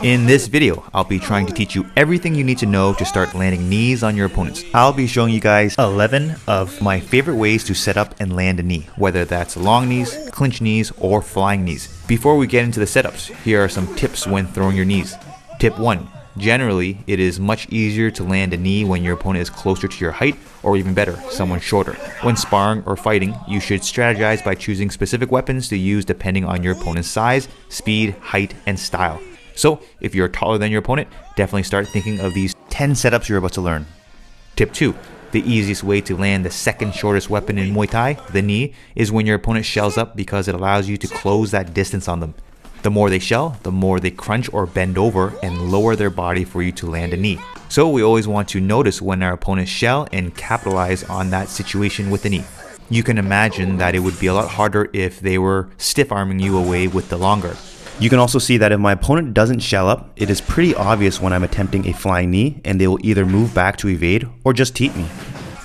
In this video, I'll be trying to teach you everything you need to know to start landing knees on your opponents. I'll be showing you guys 11 of my favorite ways to set up and land a knee, whether that's long knees, clinch knees, or flying knees. Before we get into the setups, here are some tips when throwing your knees. Tip 1. Generally, it is much easier to land a knee when your opponent is closer to your height, or even better, someone shorter. When sparring or fighting, you should strategize by choosing specific weapons to use depending on your opponent's size, speed, height, and style. So, if you're taller than your opponent, definitely start thinking of these 10 setups you're about to learn. Tip 2. The easiest way to land the second shortest weapon in Muay Thai, the knee, is when your opponent shells up because it allows you to close that distance on them. The more they shell, the more they crunch or bend over and lower their body for you to land a knee. So we always want to notice when our opponents shell and capitalize on that situation with the knee. You can imagine that it would be a lot harder if they were stiff arming you away with the long guard. You can also see that if my opponent doesn't shell up, it is pretty obvious when I'm attempting a flying knee and they will either move back to evade or just teep me.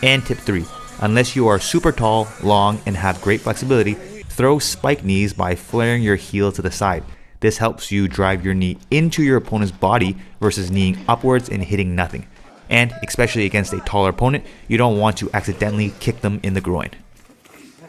And tip 3, unless you are super tall, long, and have great flexibility, throw spike knees by flaring your heel to the side. This helps you drive your knee into your opponent's body versus kneeing upwards and hitting nothing. And especially against a taller opponent, you don't want to accidentally kick them in the groin.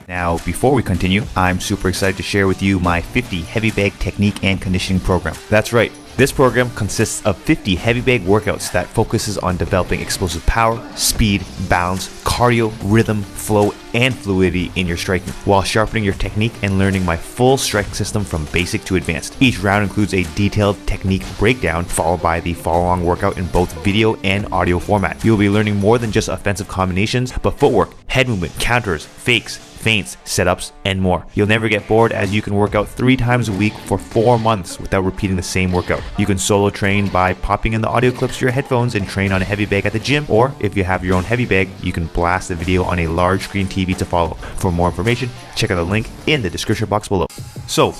Now, before we continue, I'm super excited to share with you my 50 heavy bag technique and conditioning program. That's right, this program consists of 50 heavy bag workouts that focuses on developing explosive power, speed, balance, cardio, rhythm, flow, and fluidity in your striking, while sharpening your technique and learning my full striking system from basic to advanced. Each round includes a detailed technique breakdown, followed by the follow-along workout in both video and audio format. You'll be learning more than just offensive combinations, but footwork, head movement, counters, fakes, feints, setups, and more. You'll never get bored as you can work out 3 times a week for 4 months without repeating the same workout. You can solo train by popping in the audio clips to your headphones and train on a heavy bag at the gym, or if you have your own heavy bag, you can blast the video on a large screen TV to follow. For more information, check out the link in the description box below. So,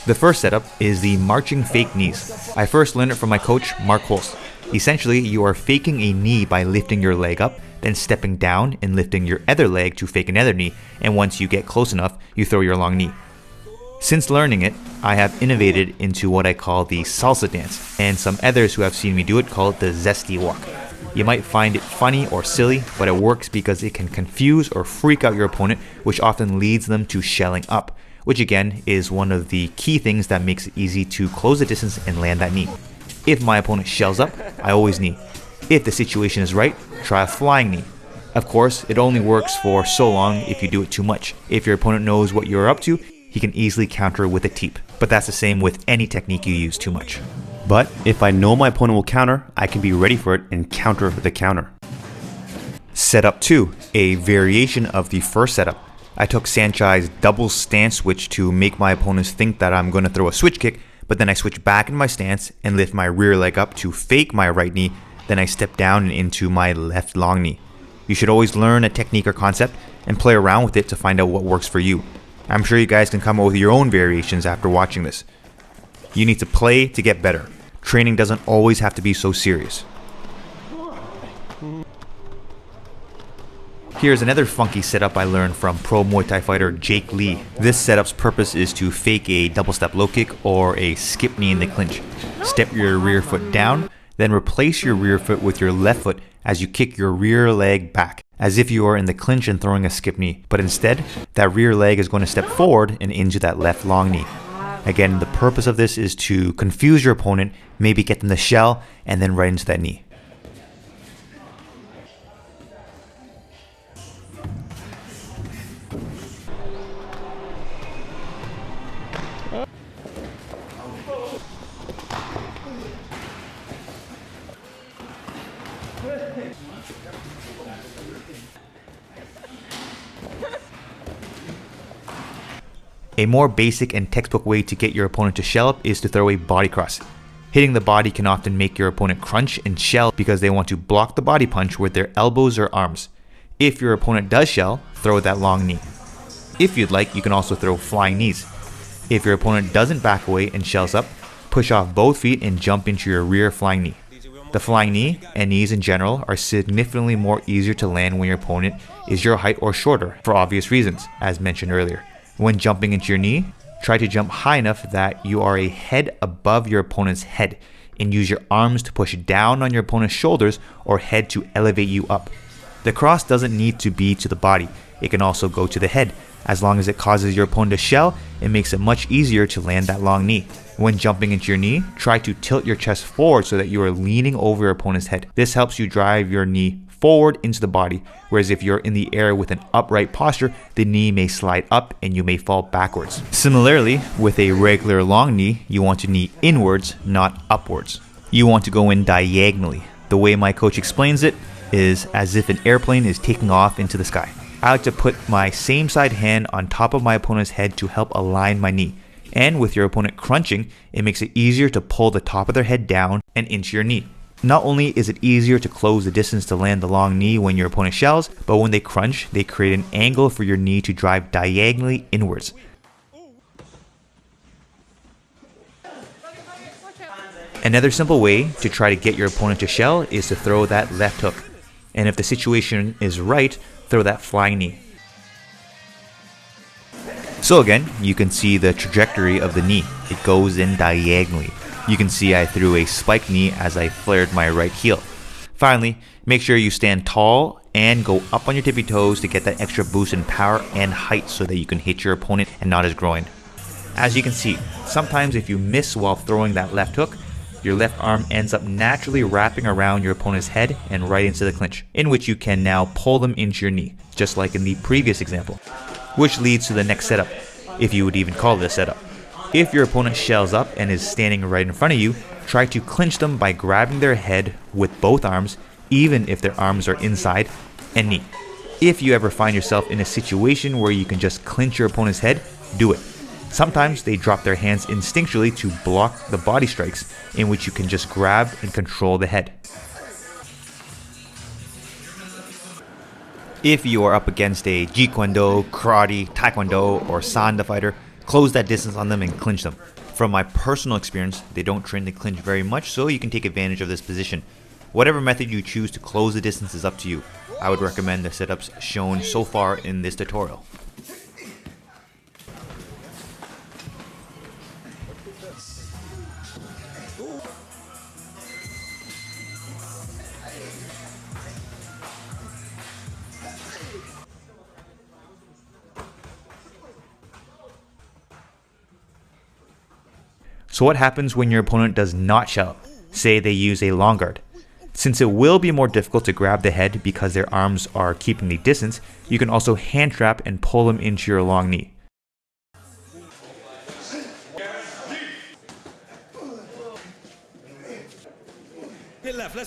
the first setup is the marching fake knees. I first learned it from my coach, Mark Holst. Essentially, you are faking a knee by lifting your leg up, then stepping down and lifting your other leg to fake another knee, and once you get close enough, you throw your long knee. Since learning it, I have innovated into what I call the salsa dance, and some others who have seen me do it call it the zesty walk. You might find it funny or silly, but it works because it can confuse or freak out your opponent, which often leads them to shelling up, which again is one of the key things that makes it easy to close the distance and land that knee. If my opponent shells up, I always knee. If the situation is right, try a flying knee. Of course, it only works for so long if you do it too much. If your opponent knows what you're up to, he can easily counter with a teep. But that's the same with any technique you use too much. But if I know my opponent will counter, I can be ready for it and counter the counter. Setup 2, a variation of the first setup. I took Sanchai's double stance switch to make my opponents think that I'm going to throw a switch kick, but then I switch back in my stance and lift my rear leg up to fake my right knee. Then I step down and into my left long knee. You should always learn a technique or concept and play around with it to find out what works for you. I'm sure you guys can come up with your own variations after watching this. You need to play to get better. Training doesn't always have to be so serious. Here's another funky setup I learned from pro Muay Thai fighter Jake Lee. This setup's purpose is to fake a double step low kick or a skip knee in the clinch. Step your rear foot down, then replace your rear foot with your left foot as you kick your rear leg back, as if you are in the clinch and throwing a skip knee. But instead, that rear leg is going to step forward and into that left long knee. Again, the purpose of this is to confuse your opponent, maybe get them to shell, and then right into that knee. A more basic and textbook way to get your opponent to shell up is to throw a body cross. Hitting the body can often make your opponent crunch and shell because they want to block the body punch with their elbows or arms. If your opponent does shell, throw that long knee. If you'd like, you can also throw flying knees. If your opponent doesn't back away and shells up, push off both feet and jump into your rear flying knee. The flying knee and knees in general are significantly more easier to land when your opponent is your height or shorter, for obvious reasons, as mentioned earlier. When jumping into your knee, try to jump high enough that you are a head above your opponent's head. and use your arms to push down on your opponent's shoulders or head to elevate you up. The cross doesn't need to be to the body, it can also go to the head. As long as it causes your opponent to shell, it makes it much easier to land that long knee. When jumping into your knee, try to tilt your chest forward so that you are leaning over your opponent's head. This helps you drive your knee forward into the body, whereas if you're in the air with an upright posture, the knee may slide up and you may fall backwards. Similarly, with a regular long knee, you want to knee inwards, not upwards. You want to go in diagonally. The way my coach explains it is as if an airplane is taking off into the sky. I like to put my same side hand on top of my opponent's head to help align my knee. And with your opponent crunching, it makes it easier to pull the top of their head down and into your knee. Not only is it easier to close the distance to land the long knee when your opponent shells, but when they crunch, they create an angle for your knee to drive diagonally inwards. Another simple way to try to get your opponent to shell is to throw that left hook. And if the situation is right, throw that flying knee. So again, you can see the trajectory of the knee. It goes in diagonally. You can see I threw a spike knee as I flared my right heel. Finally, make sure you stand tall and go up on your tippy toes to get that extra boost in power and height so that you can hit your opponent and not his groin. As you can see, sometimes if you miss while throwing that left hook, your left arm ends up naturally wrapping around your opponent's head and right into the clinch, in which you can now pull them into your knee, just like in the previous example. Which leads to the next setup, if you would even call it a setup. If your opponent shells up and is standing right in front of you, try to clinch them by grabbing their head with both arms, even if their arms are inside, and knee. If you ever find yourself in a situation where you can just clinch your opponent's head, do it. Sometimes they drop their hands instinctually to block the body strikes, in which you can just grab and control the head. If you are up against a Jeet Kune Do, Karate, Taekwondo, or Sanda fighter, close that distance on them and clinch them. From my personal experience, they don't train the clinch very much, so you can take advantage of this position. Whatever method you choose to close the distance is up to you. I would recommend the setups shown so far in this tutorial. So what happens when your opponent does not shell up? Say they use a long guard. Since it will be more difficult to grab the head because their arms are keeping the distance, you can also hand trap and pull them into your long knee.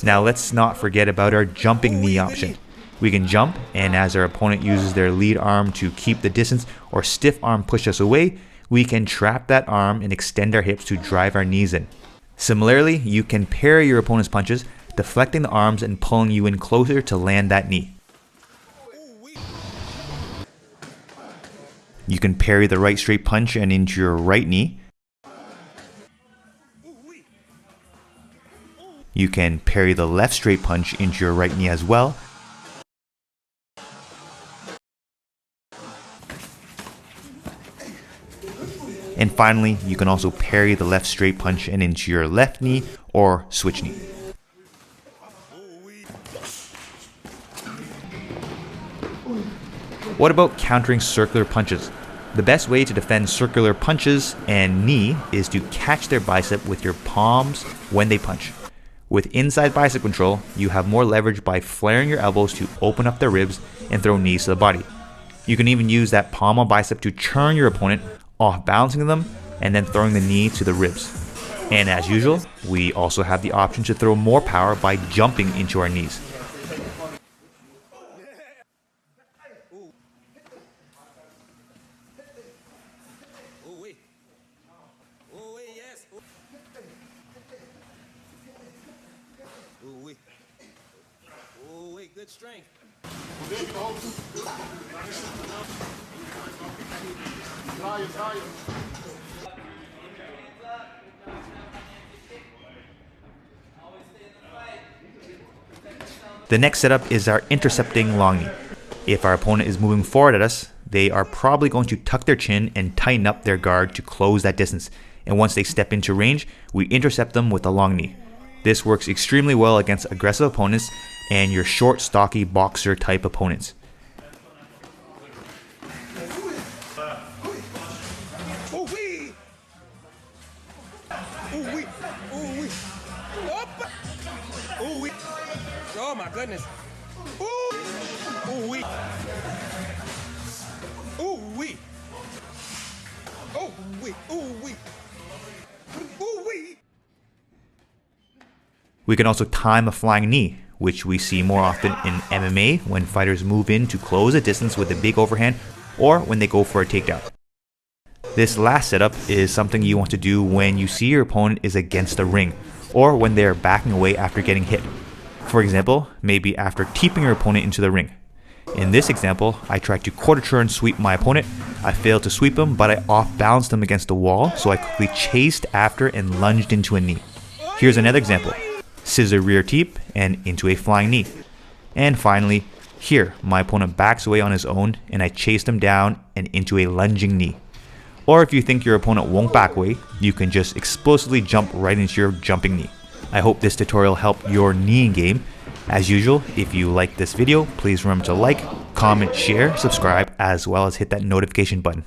Now let's not forget about our jumping knee option. We can jump, and as our opponent uses their lead arm to keep the distance or stiff arm push us away, we can trap that arm and extend our hips to drive our knees in. Similarly, you can parry your opponent's punches, deflecting the arms and pulling you in closer to land that knee. You can parry the right straight punch and into your right knee. You can parry the left straight punch into your right knee as well. And finally, you can also parry the left straight punch and into your left knee or switch knee. What about countering circular punches? The best way to defend circular punches and knee is to catch their bicep with your palms when they punch. With inside bicep control, you have more leverage by flaring your elbows to open up their ribs and throw knees to the body. You can even use that palm of bicep to churn your opponent, off balancing them and then throwing the knee to the ribs. And as usual, we also have the option to throw more power by jumping into our knees. Good strength. The next setup is our intercepting long knee. If our opponent is moving forward at us, they are probably going to tuck their chin and tighten up their guard to close that distance. And once they step into range, we intercept them with a long knee. This works extremely well against aggressive opponents and your short, stocky boxer type opponents. Oh my goodness. Ooh wee. Ooh wee. Oh wee. Ooh wee. Ooh wee. We can also time a flying knee, which we see more often in MMA when fighters move in to close a distance with a big overhand or when they go for a takedown. This last setup is something you want to do when you see your opponent is against the ring or when they are backing away after getting hit. For example, maybe after keeping your opponent into the ring. In this example, I tried to quarter turn sweep my opponent. I failed to sweep him, but I off-balanced him against the wall, so I quickly chased after and lunged into a knee. Here's another example. Scissor rear teep and into a flying knee. And finally, here, my opponent backs away on his own and I chased him down and into a lunging knee. Or if you think your opponent won't back away, you can just explosively jump right into your jumping knee. I hope this tutorial helped your kneeing game. As usual, if you like this video, please remember to like, comment, share, subscribe, as well as hit that notification button.